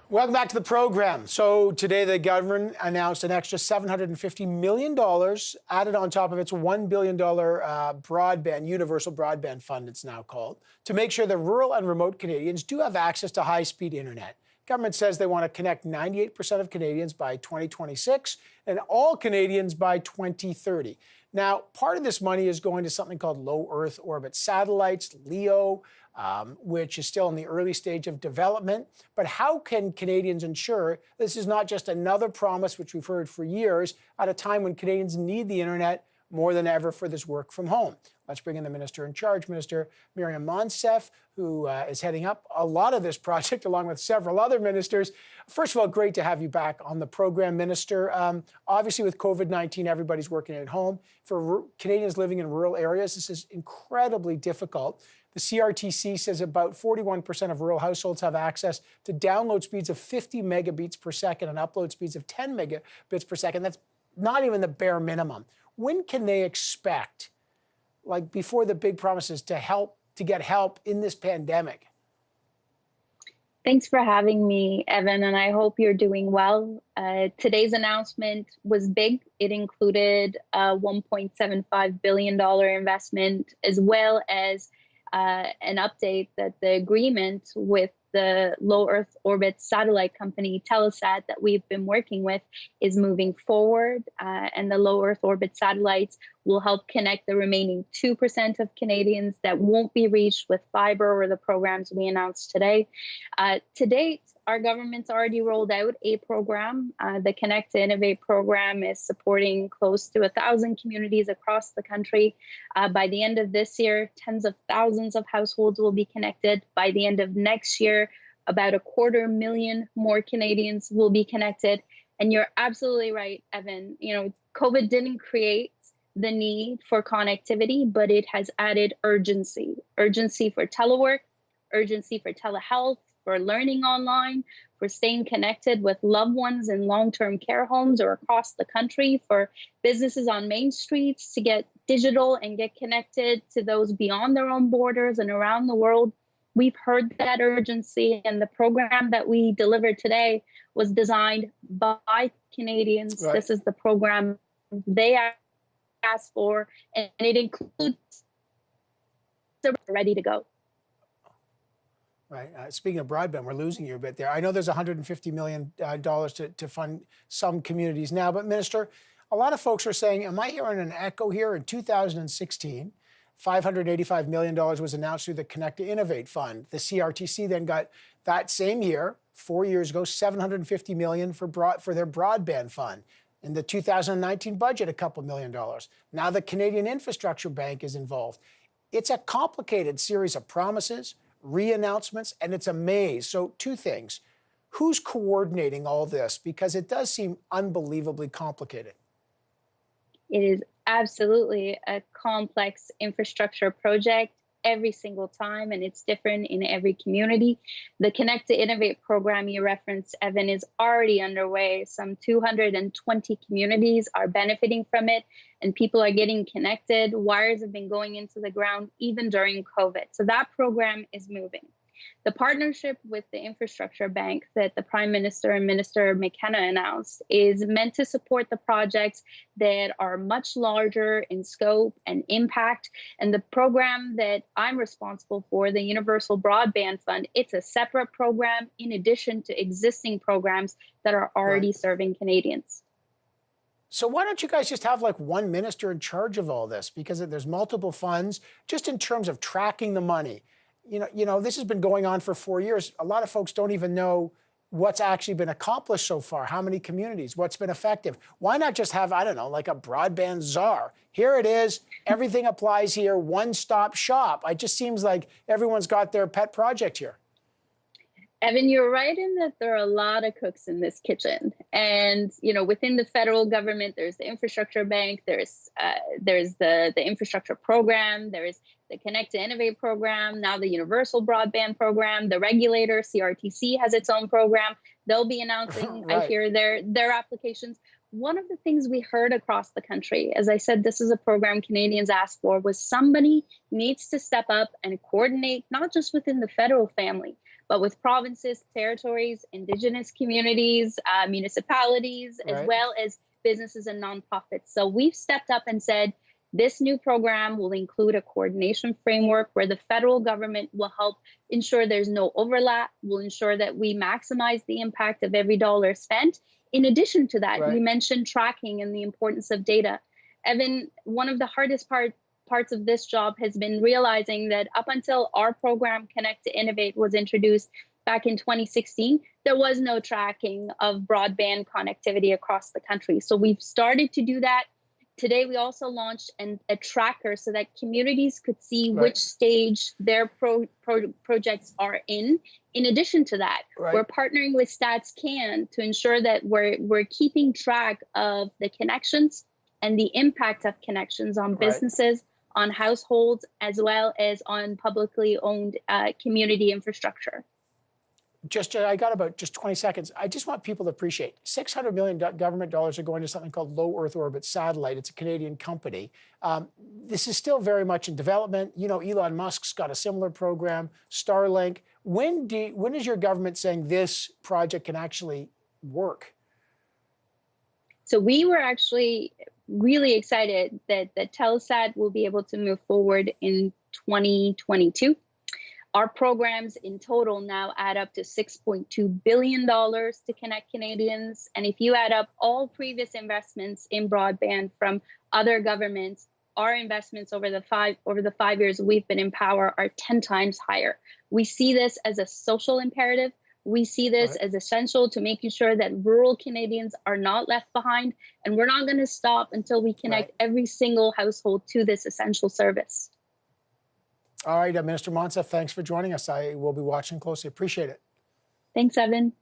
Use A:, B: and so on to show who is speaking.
A: Welcome back to the program. So today the government announced an extra $750 million added on top of its $1 billion broadband, universal broadband fund it's now called, to make sure that rural and remote Canadians do have access to high-speed internet. Government says they want to connect 98% of Canadians by 2026 and all Canadians by 2030. Now, part of this money is going to something called low Earth orbit satellites, LEO, which is still in the early stage of development. But how can Canadians ensure this is not just another promise, which we've heard for years, at a time when Canadians need the internet more than ever for this work from home? Let's bring in the minister in charge, Minister Maryam Monsef, who is heading up a lot of this project along with several other ministers. First of all, great to have you back on the program, Minister. Obviously, with COVID-19, everybody's working at home. For Canadians living in rural areas, this is incredibly difficult. The CRTC says about 41% of rural households have access to download speeds of 50 megabits per second and upload speeds of 10 megabits per second. That's not even the bare minimum. When can they expect, like before the big promises, to get help in this pandemic?
B: Thanks for having me, Evan, and I hope you're doing well. Today's announcement was big. It included a $1.75 billion investment, as well as an update that the agreement with the low Earth orbit satellite company Telesat that we've been working with is moving forward, and the low Earth orbit satellites will help connect the remaining 2% of Canadians that won't be reached with fiber or the programs we announced today. To date, our government's already rolled out a program. The Connect to Innovate program is supporting close to 1,000 communities across the country. By the end of this year, tens of thousands of households will be connected. By the end of next year, about 250,000 more Canadians will be connected. And you're absolutely right, Evan. You know, COVID didn't create the need for connectivity, but it has added urgency for telework, urgency for telehealth, for learning online, for staying connected with loved ones in long-term care homes or across the country, for businesses on main streets to get digital and get connected to those beyond their own borders and around the world. We've heard that urgency, and the program that we delivered today was designed by Canadians. Right. This is the program they asked for, and it includes ready to go.
A: Right. Speaking of broadband, we're losing you a bit there. I know there's $150 million to fund some communities now, but Minister, a lot of folks are saying, am I hearing an echo here? In 2016, $585 million was announced through the Connect to Innovate Fund. The CRTC then got that same year, 4 years ago, $750 million for their broadband fund. In the 2019 budget, a couple $1 million. Now the Canadian Infrastructure Bank is involved. It's a complicated series of promises, re-announcements, and it's a maze. So two things. Who's coordinating all this? Because it does seem unbelievably complicated.
B: It is absolutely a complex infrastructure project every single time, and it's different in every community. The Connect to Innovate program you referenced, Evan, is already underway. Some 220 communities are benefiting from it, and people are getting connected. Wires have been going into the ground even during COVID. So that program is moving. The partnership with the Infrastructure Bank that the Prime Minister and Minister McKenna announced is meant to support the projects that are much larger in scope and impact. And the program that I'm responsible for, the Universal Broadband Fund, it's a separate program in addition to existing programs that are already serving Canadians.
A: So why don't you guys just have like one minister in charge of all this? Because there's multiple funds, just in terms of tracking the money. You know, this has been going on for 4 years. A lot of folks don't even know what's actually been accomplished so far, how many communities, what's been effective. Why not just have, I don't know, like a broadband czar? Here it is, everything applies here, one-stop shop. It just seems like everyone's got their pet project here.
B: Evan, you're right in that there are a lot of cooks in this kitchen. And, you know, within the federal government, there's the Infrastructure Bank, there's the infrastructure program, there's the Connect to Innovate program, now the Universal Broadband program, the regulator, CRTC, has its own program. They'll be announcing, right, I hear, their applications. One of the things we heard across the country, as I said, this is a program Canadians asked for, was somebody needs to step up and coordinate, not just within the federal family, but with provinces, territories, Indigenous communities, municipalities, as
A: Right.
B: well as businesses and nonprofits. So we've stepped up and said, this new program will include a coordination framework where the federal government will help ensure there's no overlap, will ensure that we maximize the impact of every dollar spent. In addition to that,
A: Right.
B: you mentioned tracking and the importance of data. Evan, one of the hardest parts of this job has been realizing that up until our program Connect to Innovate was introduced back in 2016, there was no tracking of broadband connectivity across the country. So we've started to do that. Today, we also launched a tracker so that communities could see
A: Right.
B: which stage their projects are in. In addition to that,
A: Right.
B: we're partnering with StatsCan to ensure that we're keeping track of the connections and the impact of connections on
A: Right.
B: businesses, on households, as well as on publicly owned community infrastructure.
A: I got about just 20 seconds. I just want people to appreciate $600 million government dollars are going to something called Low Earth Orbit Satellite. It's a Canadian company. This is still very much in development. You know, Elon Musk's got a similar program, Starlink. When is your government saying this project can actually work?
B: So we were actually really excited that Telesat will be able to move forward in 2022. Our programs in total now add up to $6.2 billion to connect Canadians. And if you add up all previous investments in broadband from other governments, our investments over the 5 years we've been in power are 10 times higher. We see this as a social imperative. We see this
A: Right.
B: as essential to making sure that rural Canadians are not left behind. And we're not going to stop until we connect
A: Right.
B: every single household to this essential service.
A: All right, Minister Monsef, thanks for joining us. I will be watching closely. Appreciate it.
B: Thanks, Evan.